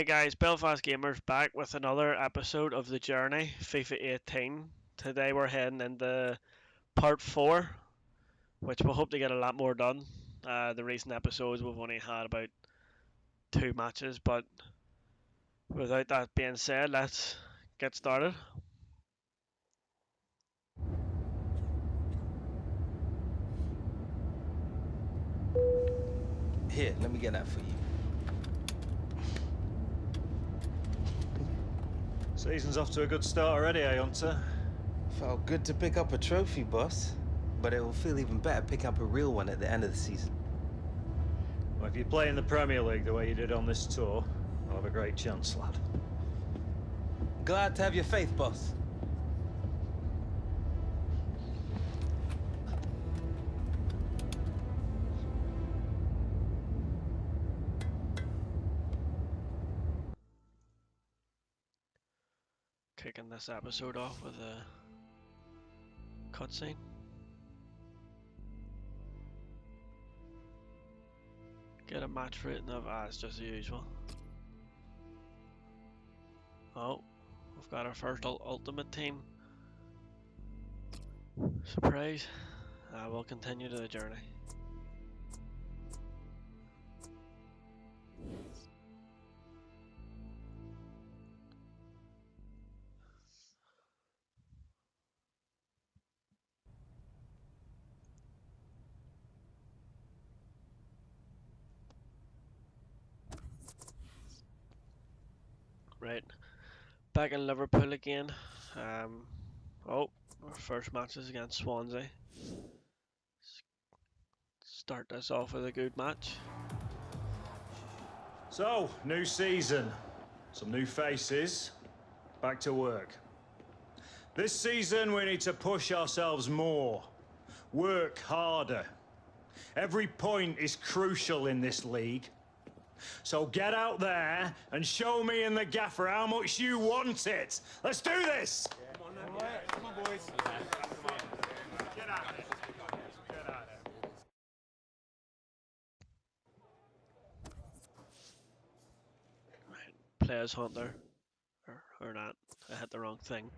guys, Belfast Gamers back with another episode of The Journey, FIFA 18. Today we're heading into part 4, which we'll hope to get a lot more done. The recent episodes we've only had about 2 matches, but without that being said, let's get started. Here, let me get that for you. Season's off to a good start already, eh, Hunter? Felt good to pick up a trophy, boss. But it will feel even better picking up a real one at the end of the season. Well, if you play in the Premier League the way you did on this tour, I'll have a great chance, lad. Glad to have your faith, boss. Kicking this episode off with a cutscene. Get a match rating of it's just the usual. Oh, we've got our first ultimate team. Surprise. We'll continue to the journey. Right, back in Liverpool again. Our first match is against Swansea. Start this off with a good match. So, new season. Some new faces. Back to work. This season we need to push ourselves more. Work harder. Every point is crucial in this league. So get out there and show me and the gaffer how much you want it. Let's do this! Come on, boys. Get out of it. Get out of it. Right, play as Hunter. Or not. I hit the wrong thing.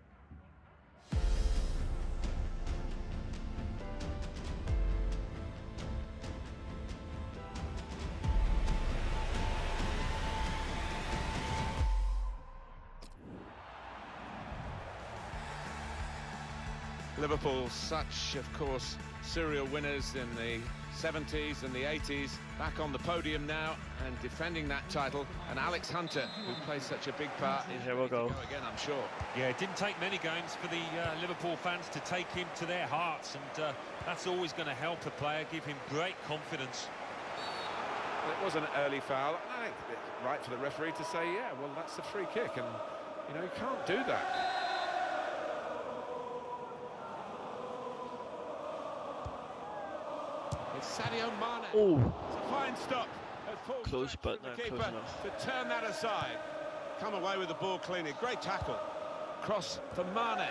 Liverpool, such, of course, serial winners in the 70s and the 80s, back on the podium now and defending that title. And Alex Hunter, who plays such a big part, is Here we'll go. again, I'm sure. Yeah, it didn't take many games for the Liverpool fans to take him to their hearts, and that's always going to help a player, give him great confidence. Well, it was an early foul. I think it's right for the referee to say, yeah, well, that's a free kick, and, you know, you can't do that. It's Sadio Mane. Oh, It's a fine stop. Close, but not keeper close enough. to turn that aside. Come away with the ball cleanly. Great tackle. Cross for Mane.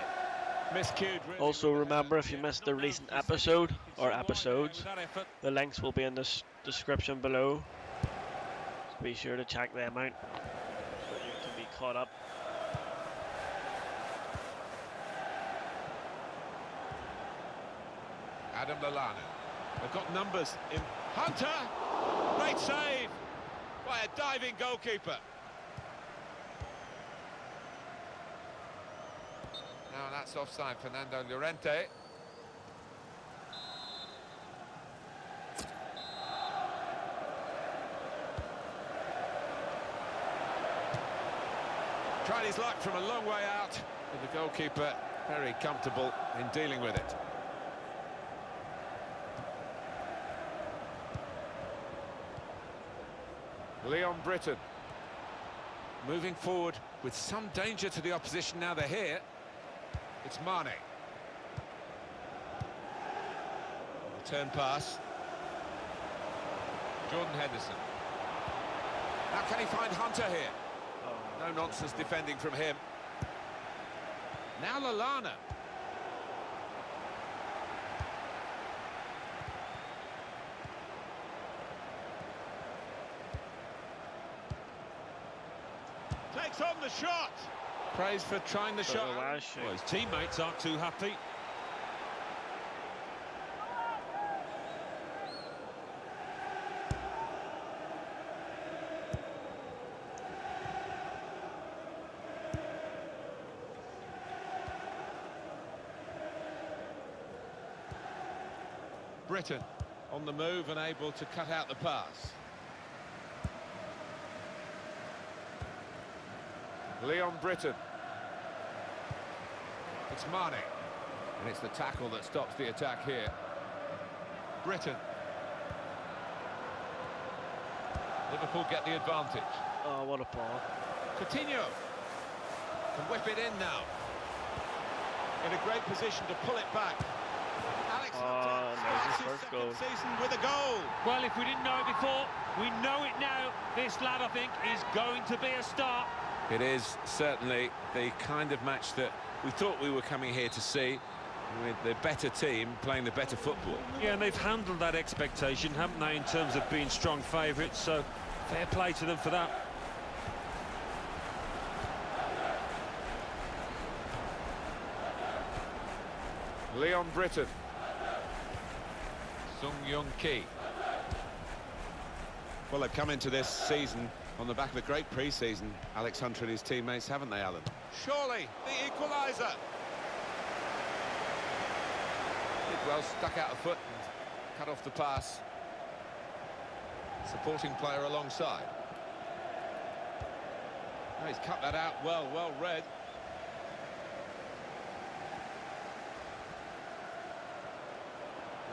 Miscued. Really. also remember, if you missed the recent episode or episodes, That effort. the links will be in the description below. So be sure to check them out so you can be caught up. Adam Lallana. They've got numbers in. Hunter! Great save by a diving goalkeeper. Now that's offside, Fernando Llorente. Tried his luck from a long way out, and the goalkeeper very comfortable in dealing with it. Leon Britton moving forward with some danger to the opposition. Now they're here. It's Mane. Return pass. Jordan Henderson. Now can he find Hunter here? No nonsense defending from him. Now Lallana. takes on the shot. Praise for trying the shot. Well, his teammates aren't too happy. Britain on the move and able to cut out the pass. Leon Britton. It's Mane. And it's the tackle that stops the attack here. Britain. Liverpool get the advantage. Oh, what a ball. Coutinho can whip it in now. In a great position to pull it back. Alex Hunter starts his first second goal. season with a goal. Well, if we didn't know it before, we know it now. This lad, I think, is going to be a star. It is certainly the kind of match that we thought we were coming here to see, with the better team playing the better football. Yeah, and they've handled that expectation, haven't they, in terms of being strong favourites, so fair play to them for that. Leon Britton. Sung Young Ki. Well, they've come into this season on the back of a great pre-season, Alex Hunter and his teammates, haven't they, Alan? Surely, the equaliser. Well, stuck out a foot and cut off the pass. Supporting player alongside. Oh, he's cut that out well read.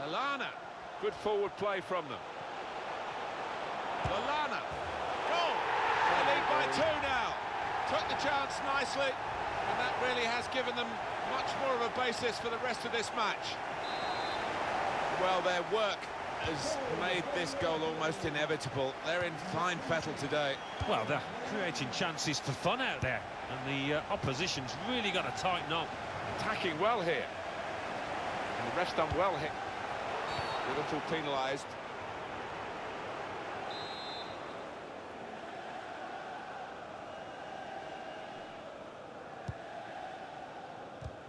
Lallana. Good forward play from them. Lallana. Goal! They lead by 2 now. Took the chance nicely, and that really has given them much more of a basis for the rest of this match. Well, their work has made this goal almost inevitable. They're in fine fettle today. Well, they're creating chances for fun out there, and the opposition's really got to tighten up. Attacking well here. And the ref's done well here. Liverpool penalised.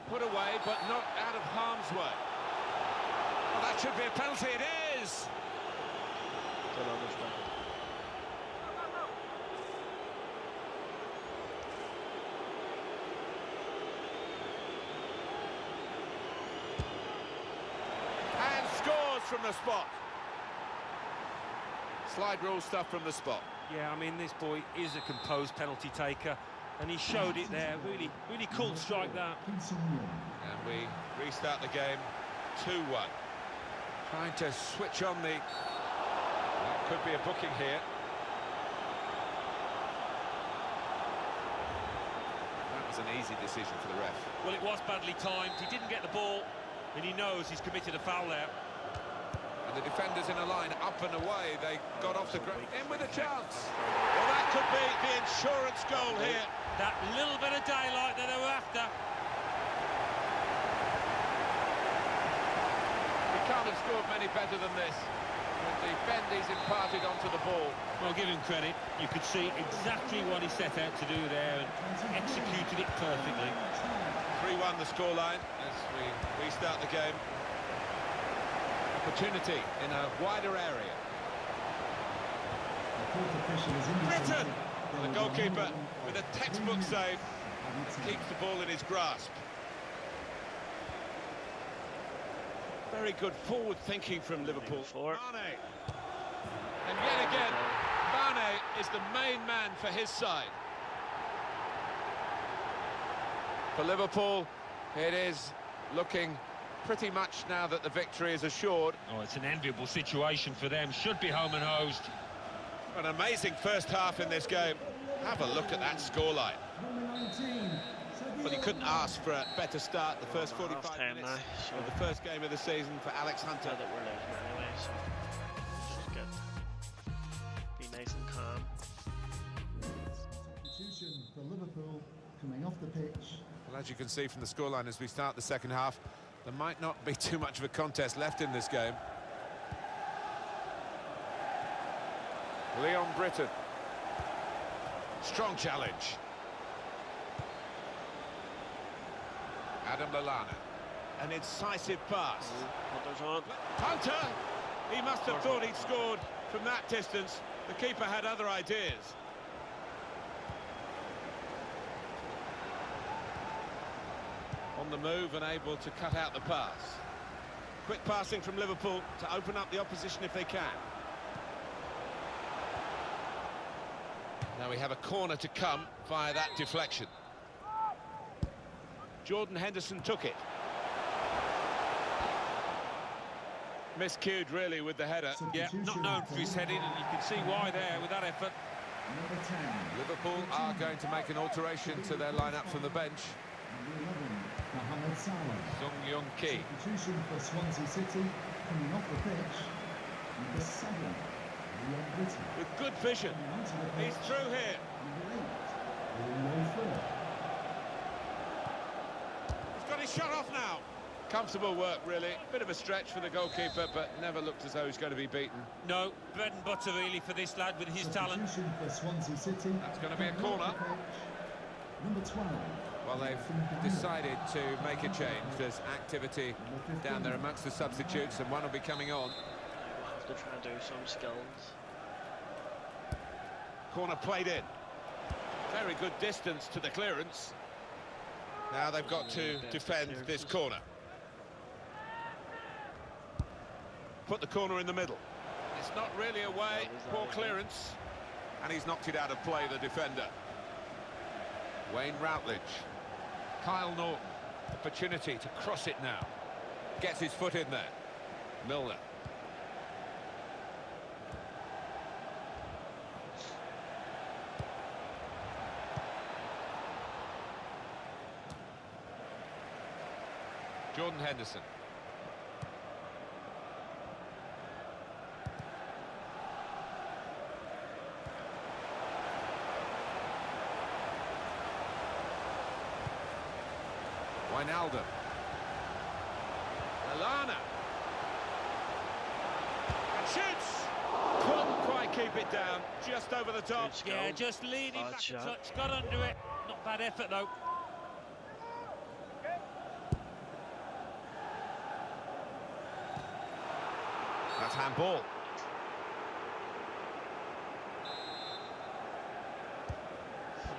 Put away, but not out of harm's way. Well, that should be a penalty. It is! Don't understand. And scores from the spot. Slide rule stuff from the spot. Yeah, I mean, this boy is a composed penalty taker, and he showed it there. Really cool strike that. And we restart the game 2-1. Trying to switch on the... That could be a booking here. That was an easy decision for the ref. Well, it was badly timed. He didn't get the ball, and he knows he's committed a foul there. And the defenders in a line up and away. They got off the ground. In with a chance. Well, that could be the insurance goal here. That little bit of daylight that they were after. He can't have scored many better than this. With the bend he's imparted onto the ball. Well, give him credit. You could see exactly what he set out to do there and executed it perfectly. 3-1 the scoreline as we restart the game. Opportunity in a wider area. Britain, the goalkeeper, with a textbook save, keeps the ball in his grasp. Very good forward thinking from Liverpool. Mane. And yet again, Mane is the main man for his side. For Liverpool, it is looking pretty much now that the victory is assured. Oh, it's an enviable situation for them. Should be home and hosed. An amazing first half in this game. Have a look at that scoreline. Well, you couldn't ask for a better start the first 45 minutes of the first game of the season for Alex Hunter. That we're losing anyway, so just be nice and calm. Substitution for Liverpool coming off the pitch. Well, as you can see from the scoreline as we start the second half, there might not be too much of a contest left in this game. Leon Britton. Strong challenge. Adam Lallana. An incisive pass. Hunter's on. Hunter! He must have thought he'd scored from that distance. The keeper had other ideas. On the move and able to cut out the pass. Quick passing from Liverpool to open up the opposition if they can. Now we have a corner to come via that deflection. Jordan Henderson took it. Miscued really with the header. Yeah, not known for his heading, and you can see why there with that effort. Number 10. Liverpool are going to make an alteration to their lineup from the bench. Number 11, Mohamed Salah. Sung Young Ki. Substitution for Swansea City, coming off the pitch. Number 7, Leon Whitty. With good vision. Coming onto the pitch. He's through here. Number 8, Leo Fur. He's got his shot off now. Comfortable work, really. Bit of a stretch for the goalkeeper, but never looked as though he's going to be beaten. No, bread and butter really for this lad with his talent. Substitution for Swansea City. That's going to be a coming off corner. the pitch. Number 12. Well, they've decided to make a change. There's activity down there amongst the substitutes, and one will be coming on. We'll have to try and do some skills. Corner played in. Very good distance to the clearance. Now they've got to defend this corner. Put the corner in the middle. It's not really away. Poor clearance. And he's knocked it out of play, the defender. Wayne Routledge. Kyle Norton. Opportunity to cross it now. Gets his foot in there. Milner. Jordan Henderson. Wijnaldum. Lallana. And shoots! Couldn't quite keep it down, just over the top. Yeah, just leaning Bad back shot. a touch, got under it. Not bad effort though. That's handball.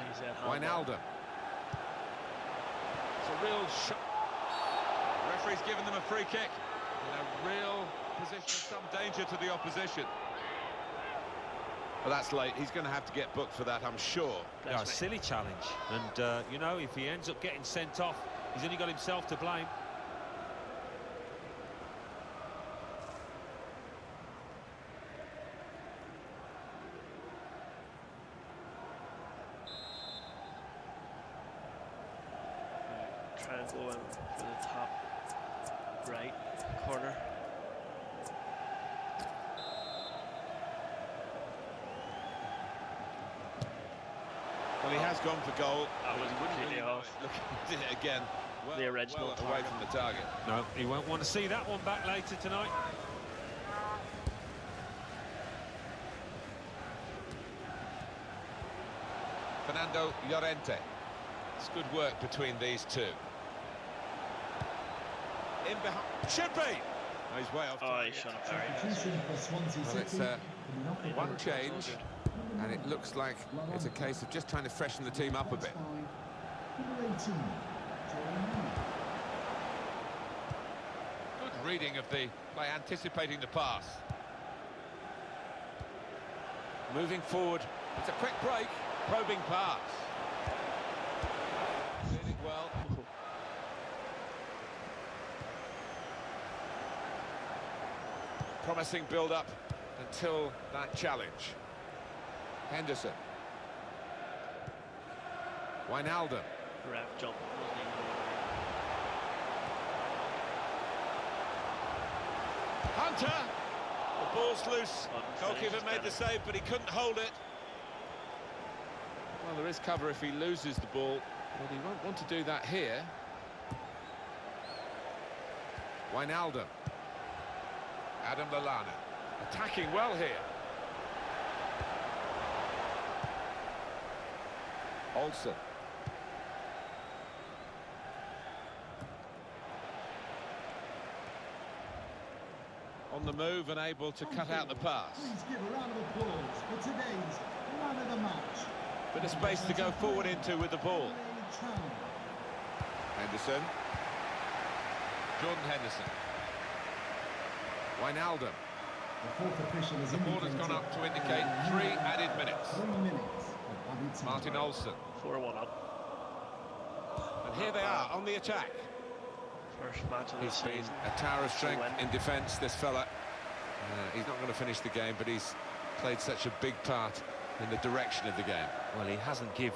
He's at Wijnaldum. It's a real shot. The referee's given them a free kick. In a real position of some danger to the opposition. Well, that's late. He's going to have to get booked for that, I'm sure. Yeah, a silly challenge. And, you know, if he ends up getting sent off, he's only got himself to blame. Try and go in for the top right corner. Well, he has gone for goal. That was completely off. Looking at it again. Well, The original well away from the target. No, he won't want to see that one back later tonight. Fernando Llorente. It's good work between these two. In behind. Should be! Oh, he's way off. Oh, he shot up very nice. Substitution for Swansea Well, City. it's coming off the one pitch. change, and it looks like it's a case of just trying to freshen the team up a bit. Number 18, Jordan Henderson. Good reading of the play, anticipating the pass. Moving forward. It's a quick break. Probing pass. Did it well. Promising build-up until that challenge. Henderson. Wijnaldum. Ref jump. Hunter! The ball's loose. Goalkeeper Unsaved, made the save, but he couldn't hold it. Well, there is cover if he loses the ball, but he won't want to do that here. Wijnaldum. Adam Lallana. Attacking well here. Olsen. on the move and able to cut out the pass. Please give a round of applause for today's man of the match. Bit of space to go forward into with the ball. Henderson. Jordan Henderson. Wijnaldum. The fourth official has The ball has gone up to indicate 3 added minutes. 3 minutes of added time. Martin Olsen. 4-1 up. And here they are on the attack. First match of the He's been season. a tower of strength win. in defence, this fella. He's not going to finish the game, but he's played such a big part in the direction of the game. Well, he hasn't give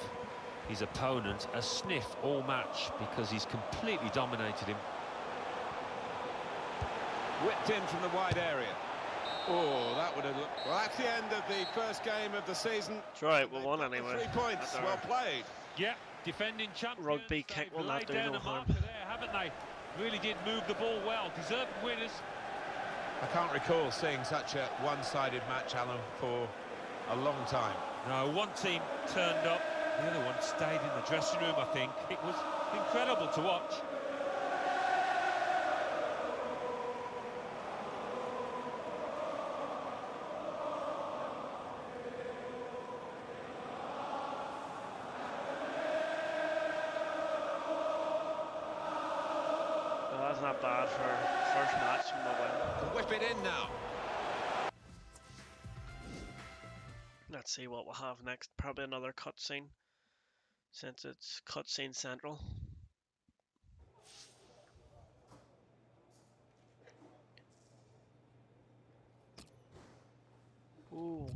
his opponent a sniff all match because he's completely dominated him. Whipped in from the wide area. Oh, that would have looked... Well, that's the end of the first game of the season. It's right, we won anyway. 3 points, well played. Yeah, defending champions. Rugby kick will They've not laid do down no a harm. marker there, haven't they? Really did move the ball well. Deserved winners. I can't recall seeing such a one-sided match, Alan, for a long time. No, one team turned up, the other one stayed in the dressing room, I think. It was incredible to watch. Well, that's not bad for first match and the win. Whip it in now. Let's see what we'll have next. Probably another cutscene, since it's cutscene central. Ooh,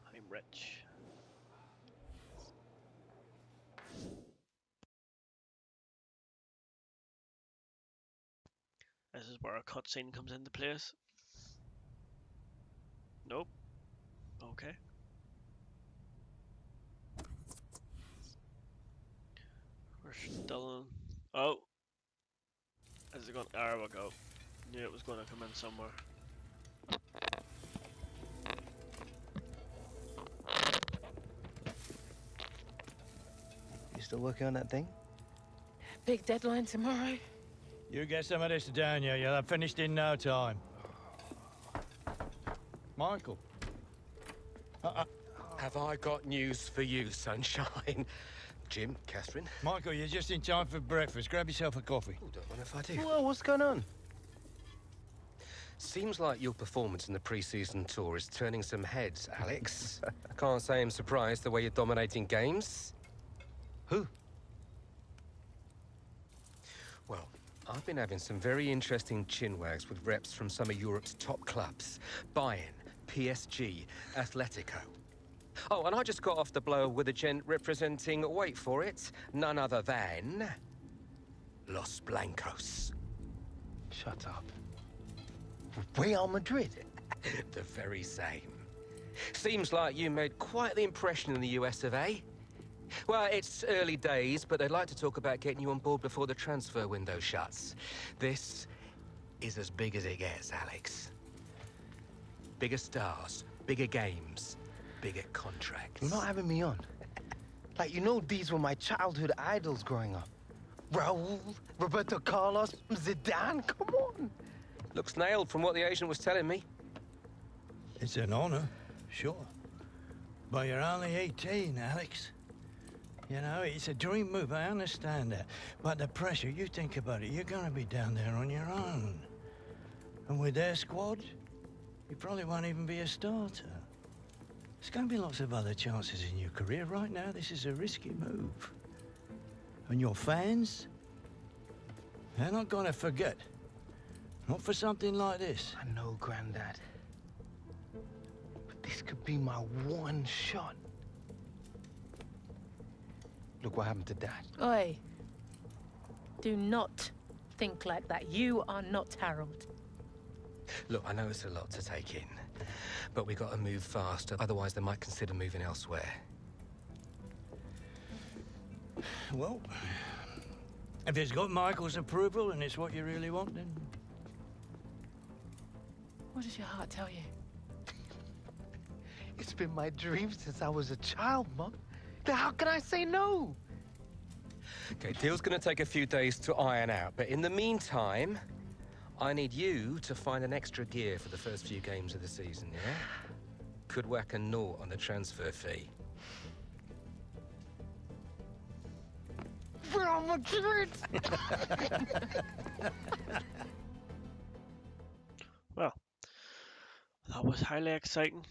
I'm rich. This is where a cutscene comes into place. Nope. Okay. We're still in. Oh! Is it going? There we go. Knew it was going to come in somewhere. You still working on that thing? Big deadline tomorrow. You get some of this down, you. You'll have finished in no time. Michael. Have I got news for you, sunshine? Jim, Catherine. Michael, you're just in time for breakfast. Grab yourself a coffee. Oh, don't mind if I do. Whoa, what's going on? Seems like your performance in the pre-season tour is turning some heads, Alex. Can't say I'm surprised the way you're dominating games. Who? Well, I've been having some very interesting chinwags with reps from some of Europe's top clubs. Bayern, PSG, Atletico. Oh, and I just got off the blow with a gent representing, wait for it, none other than... Los Blancos. Shut up. Real Madrid? The very same. Seems like you made quite the impression in the US of A. Well, it's early days, but they'd like to talk about getting you on board before the transfer window shuts. This is as big as it gets, Alex. Bigger stars, bigger games, bigger contracts. You're not having me on. Like, you know, these were my childhood idols growing up. Raul, Roberto Carlos, Zidane, come on. Looks nailed from what the agent was telling me. It's an honor, sure. But you're only 18, Alex. You know, it's a dream move, I understand that. But the pressure, you think about it, you're gonna be down there on your own. And with their squad, you probably won't even be a starter. There's gonna be lots of other chances in your career. Right now, this is a risky move. And your fans, they're not gonna forget. Not for something like this. I know, Grandad. But this could be my one shot. Look what happened to Dad. Oi. Do not think like that. You are not Harold. Look, I know it's a lot to take in, but we got to move fast, otherwise they might consider moving elsewhere. Well, if it's got Michael's approval and it's what you really want, then... What does your heart tell you? It's been my dream since I was a child, Mum. How can I say no? Okay, deal's gonna take a few days to iron out, but in the meantime, I need you to find an extra gear for the first few games of the season, yeah? Could whack a naught on the transfer fee. Real Madrid! Well, that was highly exciting.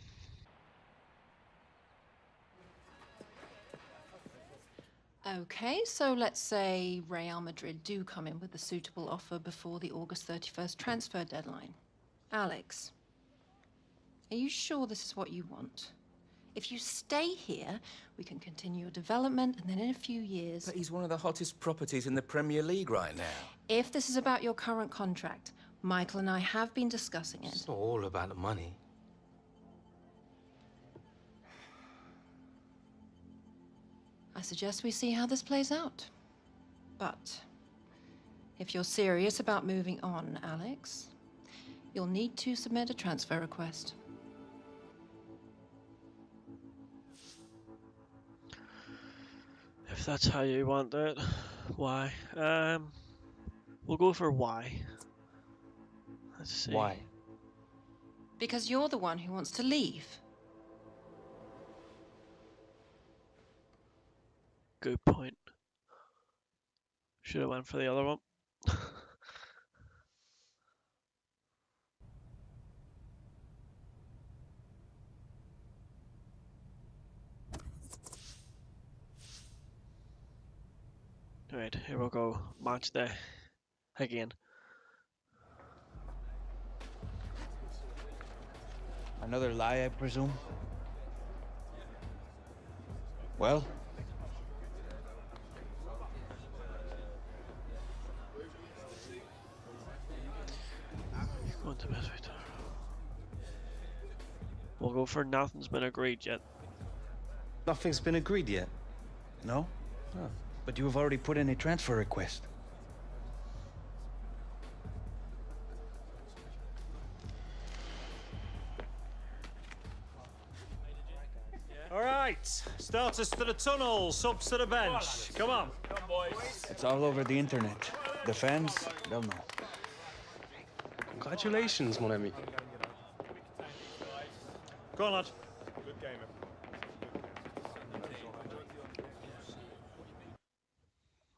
Okay, so let's say Real Madrid do come in with a suitable offer before the August 31st transfer deadline. Alex, are you sure this is what you want? If you stay here, we can continue your development, and then in a few years... But he's one of the hottest properties in the Premier League right now. If this is about your current contract, Michael and I have been discussing it. It's not all about the money. I suggest we see how this plays out. But if you're serious about moving on, Alex, you'll need to submit a transfer request. If that's how you want it, why? We'll go for why. Let's see. Why? Because you're the one who wants to leave. Good point. Should have went for the other one. Right, here we go. Match day again. Another lie, I presume? Well? Going to bed right. We'll go for nothing's been agreed yet. Nothing's been agreed yet? No? Oh. But you have already put in a transfer request. All right, starters to the tunnel, subs to the bench. Come on. Come on, boys. It's all over the internet. The fans, they'll know. Congratulations, mon ami. Go on, lad. Good game.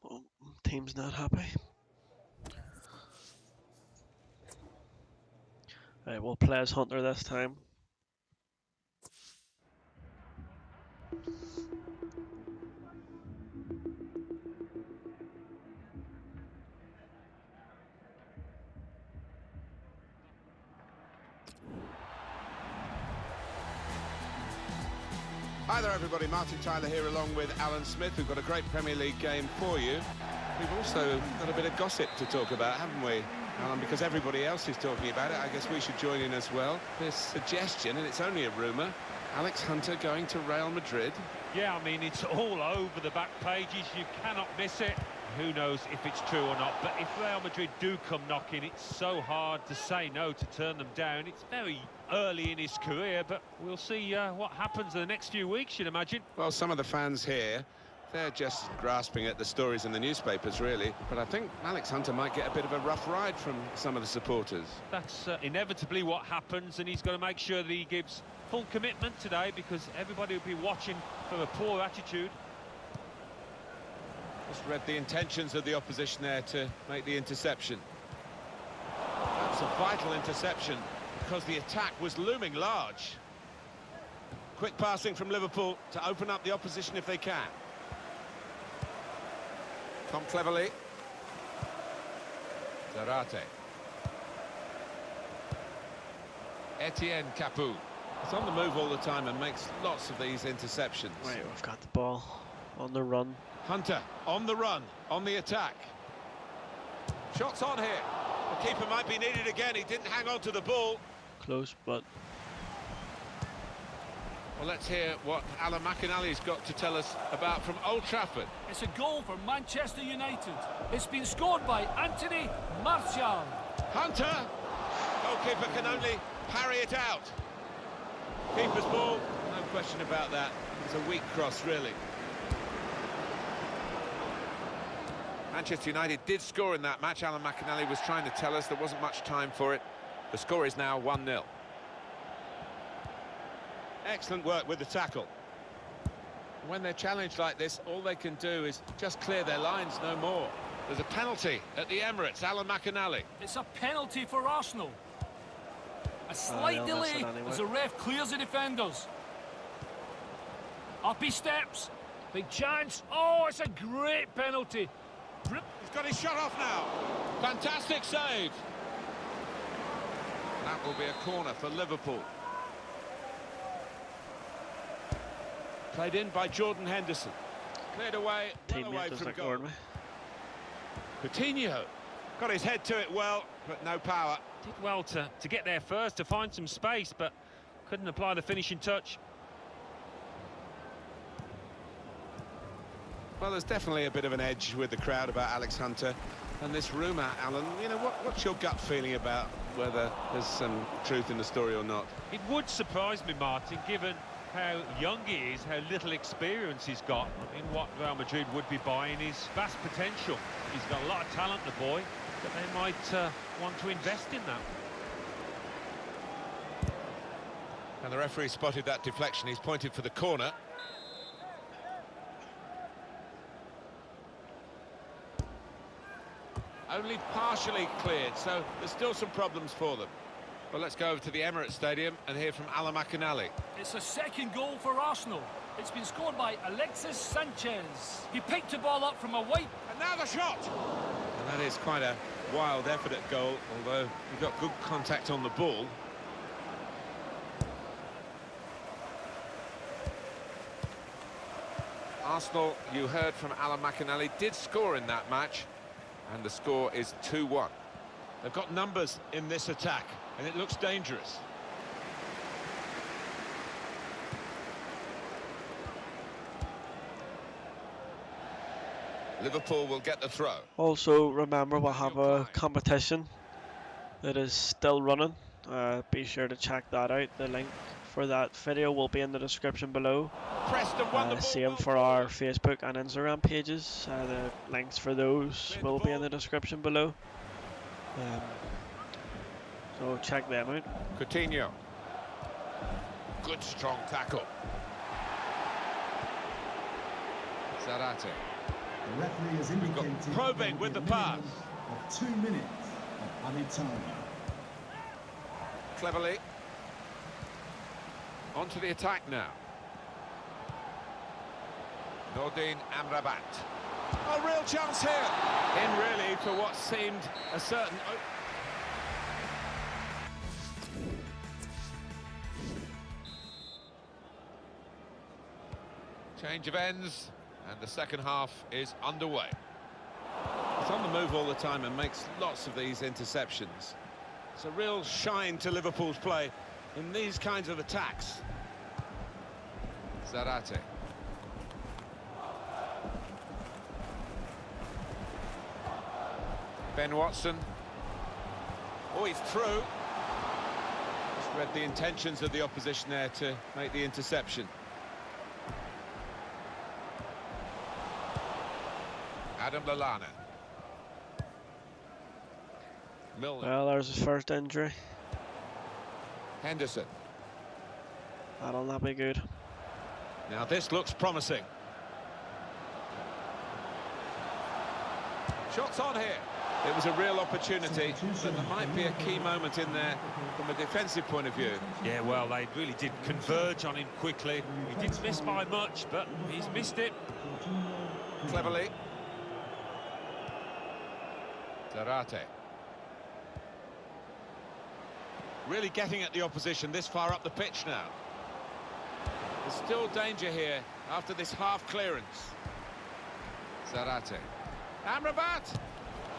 Well, team's not happy. Right, we'll play as Hunter this time. Hi there everybody, Martin Tyler here along with Alan Smith. We've got a great Premier League game for you. We've also got a bit of gossip to talk about, haven't we, Alan? Because everybody else is talking about it, I guess we should join in as well. This suggestion, and it's only a rumour, Alex Hunter going to Real Madrid. Yeah, I mean, it's all over the back pages. You cannot miss it. Who knows if it's true or not, but if Real Madrid do come knocking, it's so hard to say no, to turn them down. It's very early in his career, but we'll see what happens in the next few weeks, you'd imagine. Well, some of the fans here, they're just grasping at the stories in the newspapers, really. But I think Alex Hunter might get a bit of a rough ride from some of the supporters. That's inevitably what happens, and he's got to make sure that he gives full commitment today, because everybody will be watching for a poor attitude. Just read the intentions of the opposition there to make the interception. That's a vital interception, because the attack was looming large. Quick passing from Liverpool to open up the opposition if they can. Come cleverly. Zarate. Etienne Capoue. He's on the move all the time and makes lots of these interceptions. Right, we've got the ball on the run. Hunter on the run, on the attack. Shots on here. The keeper might be needed again. He didn't hang on to the ball. Close, but... Well, let's hear what Alan McInally's got to tell us about from Old Trafford. It's a goal for Manchester United. It's been scored by Anthony Martial. Hunter! Goalkeeper can only parry it out. Keeper's ball, no question about that. It's a weak cross, really. Manchester United did score in that match. Alan McInally was trying to tell us there wasn't much time for it. The score is now 1-0. Excellent work with the tackle. When they're challenged like this, all they can do is just clear their lines, no more. There's a penalty at the Emirates. Alan McInally. It's a penalty for Arsenal. A slight delay as the ref clears the defenders. Up he steps. Big chance. Oh, it's a great penalty. He's got his shot off now. Fantastic save. That will be a corner for Liverpool. Played in by Jordan Henderson. Cleared away, well away from goal. Coutinho got his head to it well, but no power. Did well to get there first, to find some space, but couldn't apply the finishing touch. Well, there's definitely a bit of an edge with the crowd about Alex Hunter. And this rumour, Alan, you know, what's your gut feeling about whether there's some truth in the story or not? It would surprise me, Martin, given how young he is, how little experience he's got. I mean, what Real Madrid would be buying is vast potential. He's got a lot of talent, the boy, but they might want to invest in that. And the referee spotted that deflection. He's pointed for the corner. Only partially cleared, so there's still some problems for them. Well, let's go over to the Emirates Stadium and hear from Alan McInally. It's a second goal for Arsenal. It's been scored by Alexis Sanchez. He picked the ball up from a wide... And now the shot! And that is quite a wild effort at goal, although he got good contact on the ball. Arsenal, you heard from Alan McInally, did score in that match, and the score is 2-1. They've got numbers in this attack, and it looks dangerous. Liverpool will get the throw. Also, remember we'll have a competition that is still running. Be sure to check that out. The link for that video will be in the description below. Same for our Facebook and Instagram pages. The links for those will be in the description below. So check them out. Coutinho. Good strong tackle. Zarate. The referee has indicated probing with the pass. Of 2 minutes of added time. Cleverly. On to the attack now. Nordin Amrabat. A real chance here. In really for what seemed a certain... Change of ends, and the second half is underway. He's on the move all the time and makes lots of these interceptions. It's a real shine to Liverpool's play in these kinds of attacks. Zarate. Ben Watson. Oh, he's through. Just read the intentions of the opposition there to make the interception. Adam Lallana. Milner. Well, there's his first injury. Henderson. That'll not be good. Now this looks promising. Shots on here. It was a real opportunity, but there might be a key moment in there from a defensive point of view. Yeah, well, they really did converge on him quickly. He didn't miss by much, but he's missed it. Cleverly. Zarate. Really getting at the opposition this far up the pitch now. There's still danger here after this half clearance. Zarate. Amrabat!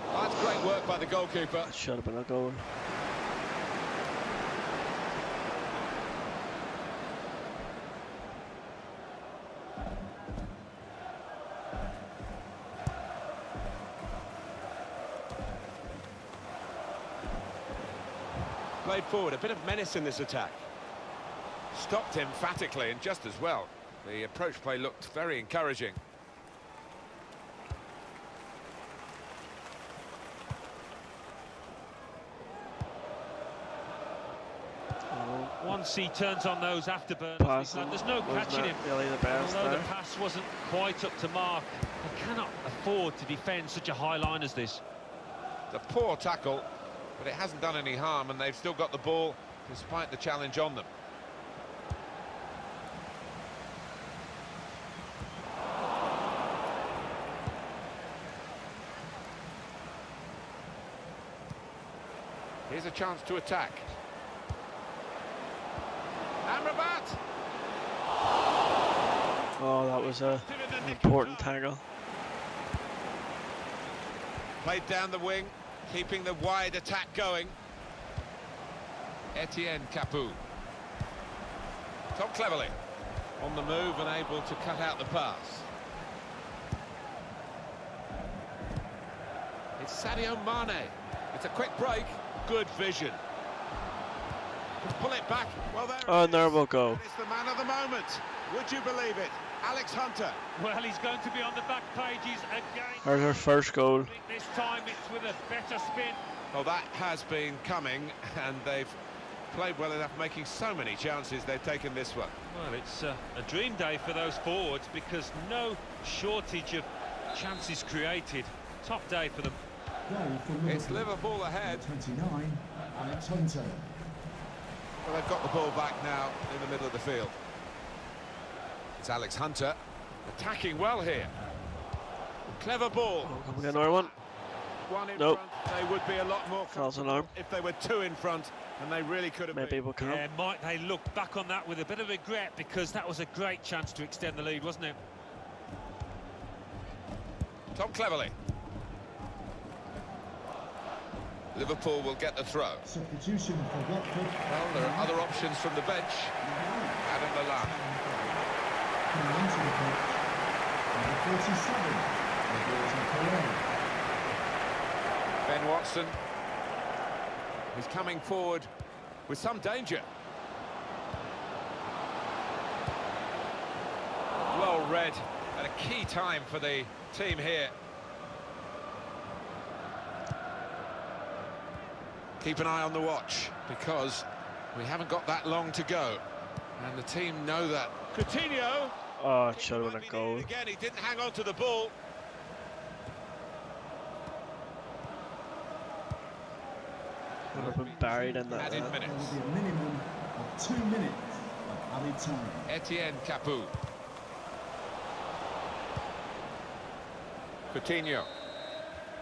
Oh, that's great work by the goalkeeper. That should have been a goal. Played forward, a bit of menace in this attack. Stopped emphatically and just as well. The approach play looked very encouraging. once he turns on those afterburners, Passing there's no catching him. Really the best Although there. the pass wasn't quite up to mark, he cannot afford to defend such a high line as this. It's a poor tackle, but it hasn't done any harm, and they've still got the ball despite the challenge on them. Here's a chance to attack. Amrabat! Oh, that was an important tackle. Played down the wing, keeping the wide attack going. Etienne Capoue. Tom Cleverley on the move and able to cut out the pass. It's Sadio Mane. It's a quick break. Good vision. Can pull it back. Well, there we'll go. It's the man of the moment. Would you believe it? Alex Hunter. Well, he's going to be on the back pages again. There's her first goal. This time it's with a better spin. Well, that has been coming, and they've played well enough, making so many chances. They've taken this one. Well, it's a dream day for those forwards because no shortage of chances created. Top day for them. It's Liverpool ahead. 29, Alex Hunter. Well, they've got the ball back now in the middle of the field. It's Alex Hunter attacking well here. Clever ball. Oh, can we get another one? One in Nope. front. They would be a lot more False alarm. if they were two in front, and they really could have Maybe we'll come. Yeah, might they look back on that with a bit of regret because that was a great chance to extend the lead, wasn't it? Tom Cleverley. Liverpool will get the throw. Substitution for Watford. Well, there are other options from the bench. Adam Lallana. Coming into the pitch, number 47, Roberto Ben Watson is coming forward with some danger. Well read at a key time for the team here. Keep an eye on the watch because we haven't got that long to go, and the team know that. Coutinho. Oh, it should have been a goal. Again, he didn't hang on to the ball. Would have been buried in that. Added There minutes. will be a minimum of 2 minutes of added time. Etienne Capoue. Coutinho.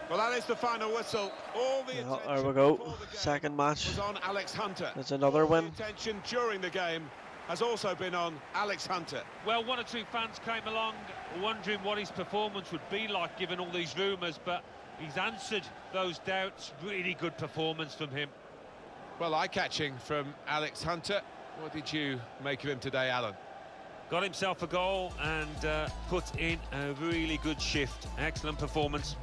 Well, that is the final whistle. All the Yeah, attention there we go. before the game Second match. was on Alex Hunter. There's another All win. the attention during the game has also been on Alex Hunter. Well, one or two fans came along wondering what his performance would be like given all these rumours, but he's answered those doubts. Really good performance from him. Well, eye-catching from Alex Hunter. What did you make of him today, Alan? Got himself a goal and put in a really good shift. Excellent performance.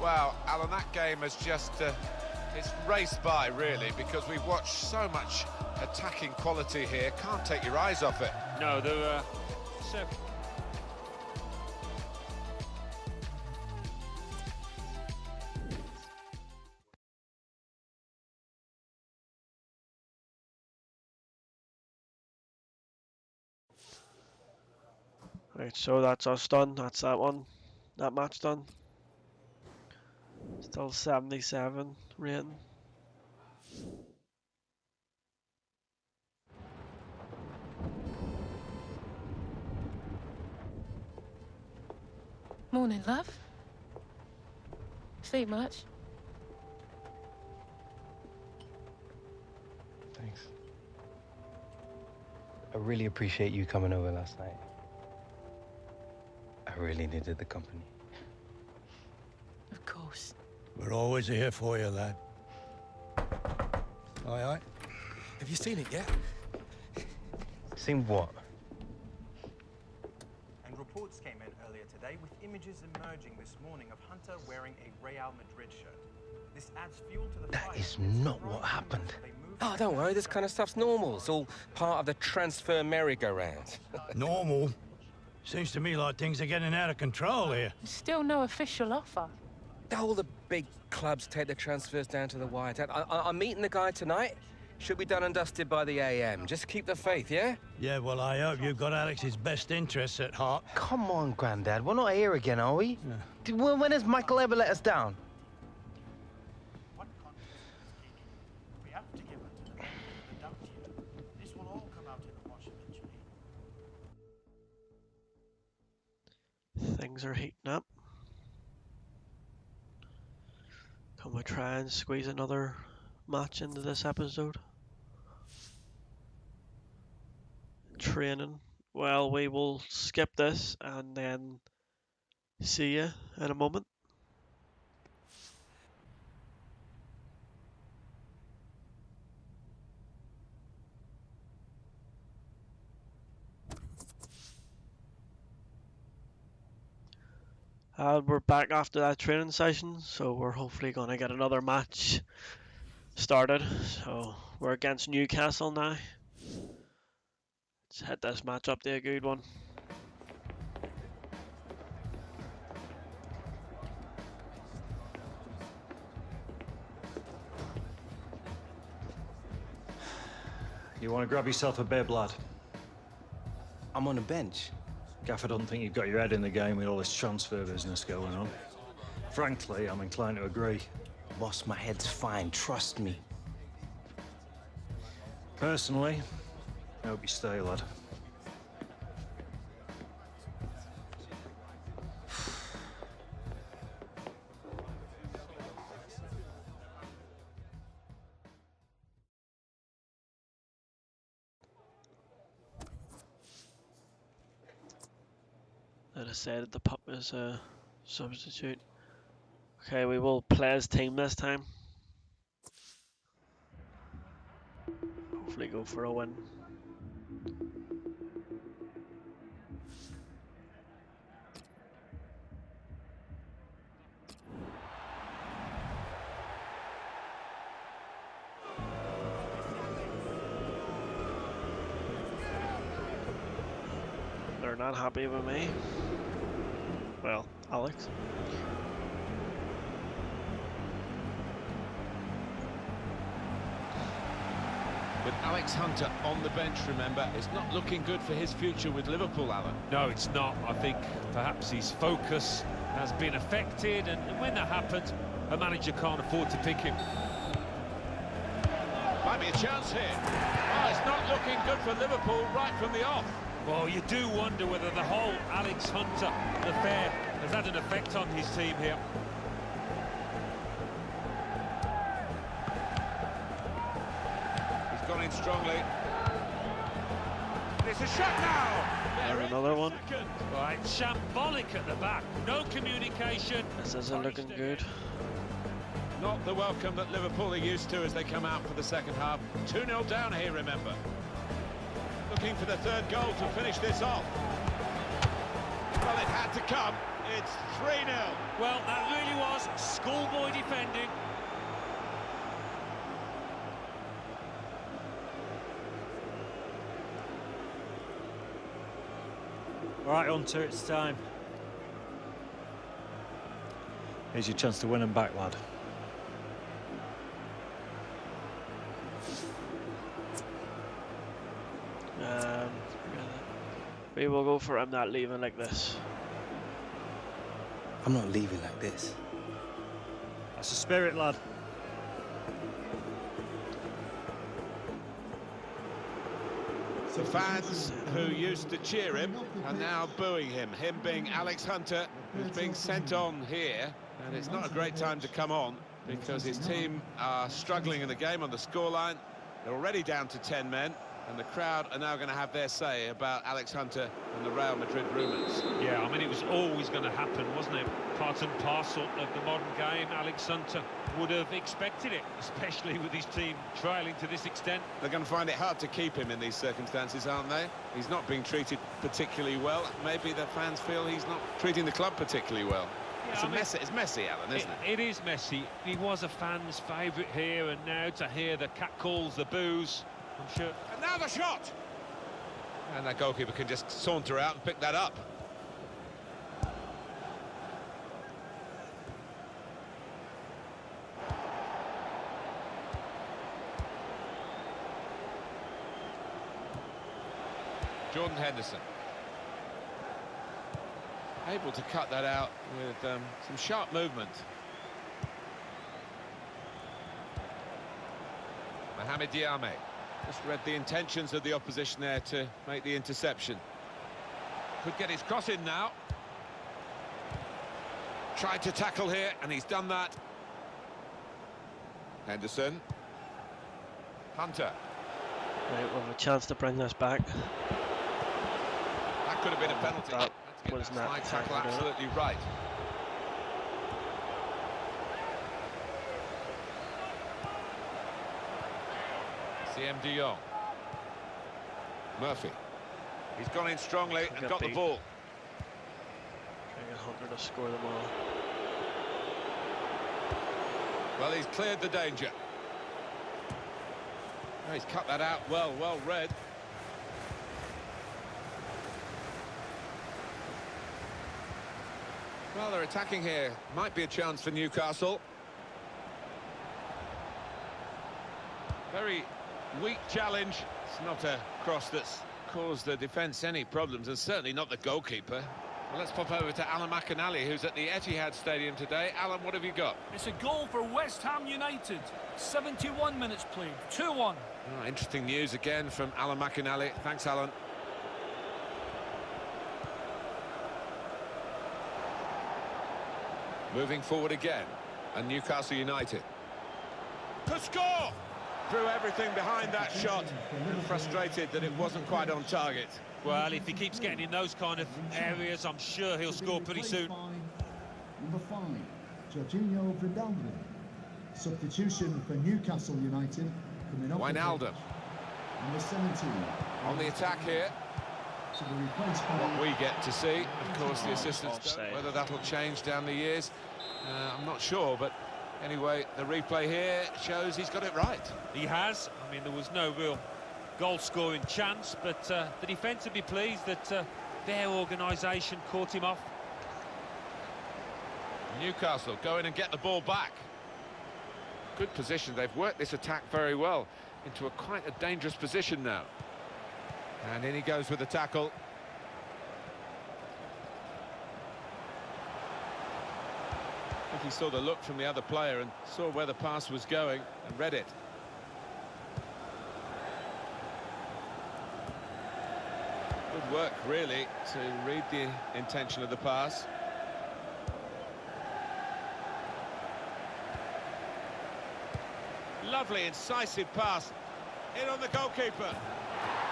Well, Alan, that game has just it's raced by, really, because we've watched so much attacking quality here. Can't take your eyes off it. No, there were Right, so that's us done. That's that one. That match done. Still 77 rating. Morning, love. Sleep much? Thanks. I really appreciate you coming over last night. I really needed the company. Of course. We're always here for you, lad. Aye, aye. Have you seen it yet? Seen what? And reports came in earlier today with images emerging this morning of Hunter wearing a Real Madrid shirt. This adds fuel to the fire. That is not what happened. Oh, don't worry, this kind of stuff's normal. It's all part of the transfer merry-go-round. Normal? Seems to me like things are getting out of control here. Still no official offer. All the big clubs take the transfers down to the wire. I'm meeting the guy tonight. Should be done and dusted by the AM. Just keep the faith, yeah? Yeah, well, I hope you've got Alex's best interests at heart. Come on, Grandad. We're not here again, are we? Yeah. When has Michael ever let us down? What confidence is gaining? We have to give it to the benefit of the doubt here. This will all come out in the wash eventually. Things are heating up. Can we try and squeeze another match into this episode? Training. Well, we will skip this and then see you in a moment. We're back after that training session, so we're hopefully going to get another match started. So we're against Newcastle now. Let's hit this match up to a good one. You want to grab yourself a bib, lad? I'm on the bench. Gaffer doesn't think you've got your head in the game with all this transfer business going on. Frankly, I'm inclined to agree. Boss, my head's fine, trust me. Personally, I hope you stay, lad. I decided the pup is a substitute. Okay, we will play as team this time. Hopefully go for a win. They're not happy with me. Well, Alex. With Alex Hunter on the bench, remember, it's not looking good for his future with Liverpool, Alan. No, it's not. I think perhaps his focus has been affected, and when that happens, a manager can't afford to pick him. Might be a chance here. Oh, it's not looking good for Liverpool right from the off. Well, you do wonder whether the whole Alex Hunter affair has had an effect on his team here. He's gone in strongly. It's a shot now! There's another one. Right, shambolic at the back. No communication. This isn't looking good. Not the welcome that Liverpool are used to as they come out for the second half. 2-0 down here, remember. Looking for the third goal to finish this off. Well, it had to come. It's 3-0. Well, that really was schoolboy defending. All right, Hunter, it's time. Here's your chance to win them back, lad. We will go for I'm not leaving like this. I'm not leaving like this. That's the spirit, lad. The fans who used to cheer him are now booing him. Him being Alex Hunter, who's being sent on here. And it's not a great time to come on because his team are struggling in the game on the scoreline. They're already down to 10 men. And the crowd are now going to have their say about Alex Hunter and the Real Madrid rumours. Yeah, I mean, it was always going to happen, wasn't it? Part and parcel of the modern game. Alex Hunter would have expected it, especially with his team trailing to this extent. They're going to find it hard to keep him in these circumstances, aren't they? He's not being treated particularly well. Maybe the fans feel he's not treating the club particularly well. Yeah, it's messy, Alan, isn't it? It is messy. He was a fan's favourite here, and now to hear the catcalls, the boos, I'm sure. And now the shot! And that goalkeeper can just saunter out and pick that up. Jordan Henderson. Able to cut that out with some sharp movement. Mohamed Diame just read the intentions of the opposition there to make the interception. Could get his cross in now. Tried to tackle here, and he's done that. Henderson. Hunter. Right, we'll have a chance to bring this back. That could have been a penalty. That was not slide tackle exactly absolutely right. CM de Jong. Murphy. He's gone in strongly and got the ball. Trying to get Hunter to score them all. Well, he's cleared the danger. Oh, he's cut that out well read. Well, they're attacking here. Might be a chance for Newcastle. Very weak challenge. It's not a cross that's caused the defence any problems, and certainly not the goalkeeper. Well, let's pop over to Alan McInally, who's at the Etihad Stadium today. Alan, what have you got? It's a goal for West Ham United. 71 minutes played, 2-1. Oh, interesting news again from Alan McInally. Thanks, Alan. Moving forward again, and Newcastle United. To score! Threw everything behind that shot, and frustrated that it wasn't quite on target. Well, if he keeps getting in those kind of areas, I'm sure he'll score pretty soon. Number 5, Jorginho Vidaldo. Substitution for Newcastle United coming off. Wijnaldum. Number 17. On the attack here. To be replaced by What we get to see, of course, the assistants don't. Whether that'll change down the years, I'm not sure, but anyway, the replay here shows he's got it right. He has. I mean, there was no real goal-scoring chance, but the defence would be pleased that their organisation caught him off. Newcastle go in and get the ball back. Good position. They've worked this attack very well into quite a dangerous position now. And in he goes with the tackle. I think he saw the look from the other player and saw where the pass was going and read it. Good work, really, to read the intention of the pass. Lovely, incisive pass. In on the goalkeeper.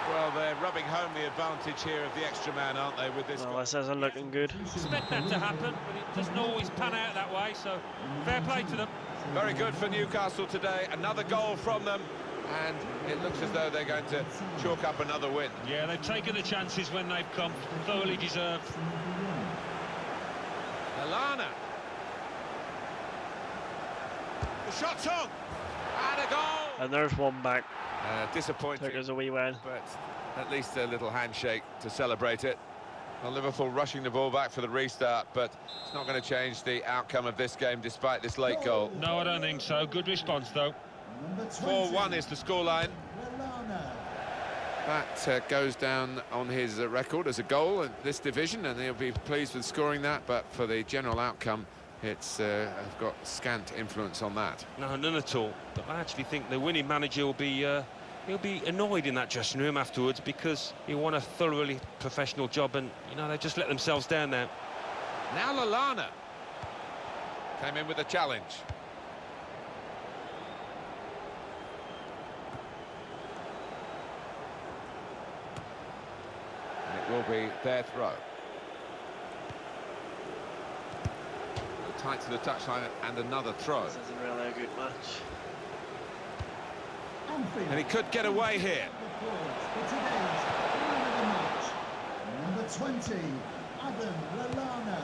Well, they're rubbing home the advantage here of the extra man, aren't they, with this goal? This isn't looking good. Expect that to happen, but it doesn't always pan out that way, so fair play to them. Very good for Newcastle today. Another goal from them, and it looks as though they're going to chalk up another win. Yeah, they've taken the chances when they've come. Thoroughly deserved. Lallana. The shot's on. And a goal. And there's one back. Disappointing. Took us a wee while. But at least a little handshake to celebrate it. Well, Liverpool rushing the ball back for the restart, but it's not going to change the outcome of this game despite this late goal. No, I don't think so. Good response, though. 4-1 is the scoreline. That goes down on his record as a goal in this division, and he'll be pleased with scoring that, but for the general outcome, it's got scant influence on that. No, none at all. But I actually think the winning manager will be he'll be annoyed in that dressing room afterwards, because he won a thoroughly professional job, and you know, they just let themselves down there. Now Lallana came in with a challenge. And it will be their throw. Tight to the touchline, and another throw. This isn't really a good match. And he could get away here. Number 20, Adam Lallana.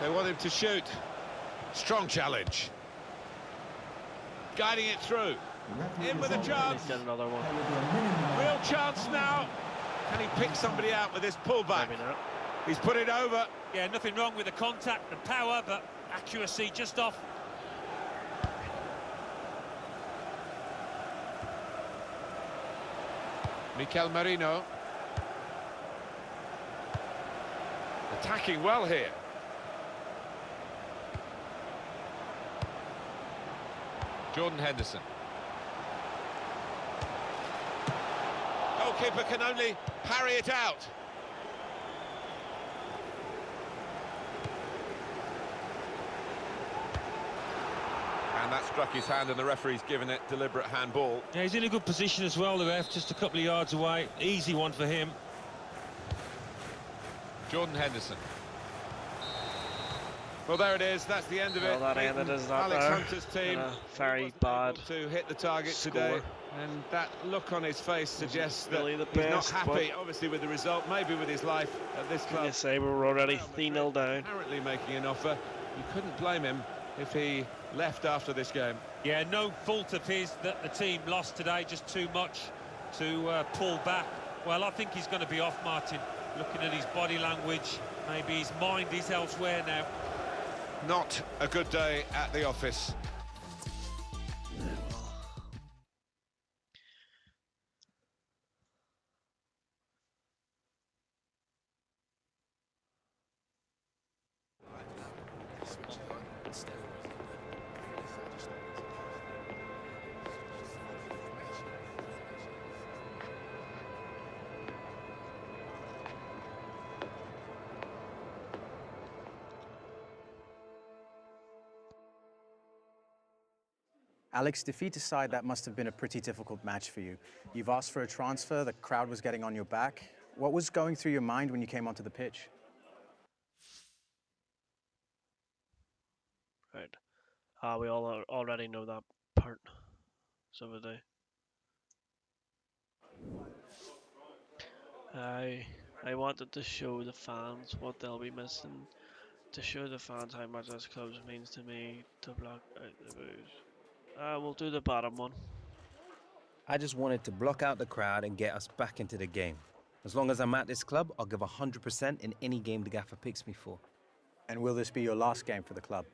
They want him to shoot. Strong challenge. Guiding it through. In with a chance. He's got another one. Real chance now. Can he pick somebody out with this pullback? Maybe not. He's put it over. Yeah, nothing wrong with the contact and power, but accuracy just off. Mikel Merino. attacking well here. Jordan Henderson. Goalkeeper can only parry it out. And that struck his hand, and the referee's given it deliberate handball. Yeah, he's in a good position as well, the ref, just a couple of yards away. Easy one for him. Jordan Henderson. Well, there it is. That's the end of it. That ended as that Alex there. Hunter's team Very bad to hit the target score today, and that look on his face suggests that really the he's best, not happy, obviously, with the result, maybe with his life at this club. You say we're already 3-0 down. Apparently making an offer. You couldn't blame him if he left after this game. Yeah, no fault of his that the team lost today, just too much to pull back. Well, I think he's going to be off, Martin. Looking at his body language, maybe his mind is elsewhere now. Not a good day at the office. Alex, defeat aside, that must have been a pretty difficult match for you. You've asked for a transfer, the crowd was getting on your back. What was going through your mind when you came onto the pitch? Right. We all already know that part. So we do. I wanted to show the fans what they'll be missing, to show the fans how much this club means to me, to block out the booze. We'll do the bottom one. I just wanted to block out the crowd and get us back into the game. As long as I'm at this club, I'll give 100% in any game the gaffer picks me for. And will this be your last game for the club?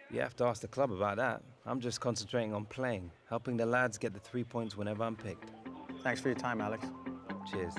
You have to ask the club about that. I'm just concentrating on playing, helping the lads get the 3 points whenever I'm picked. Thanks for your time, Alex. Cheers.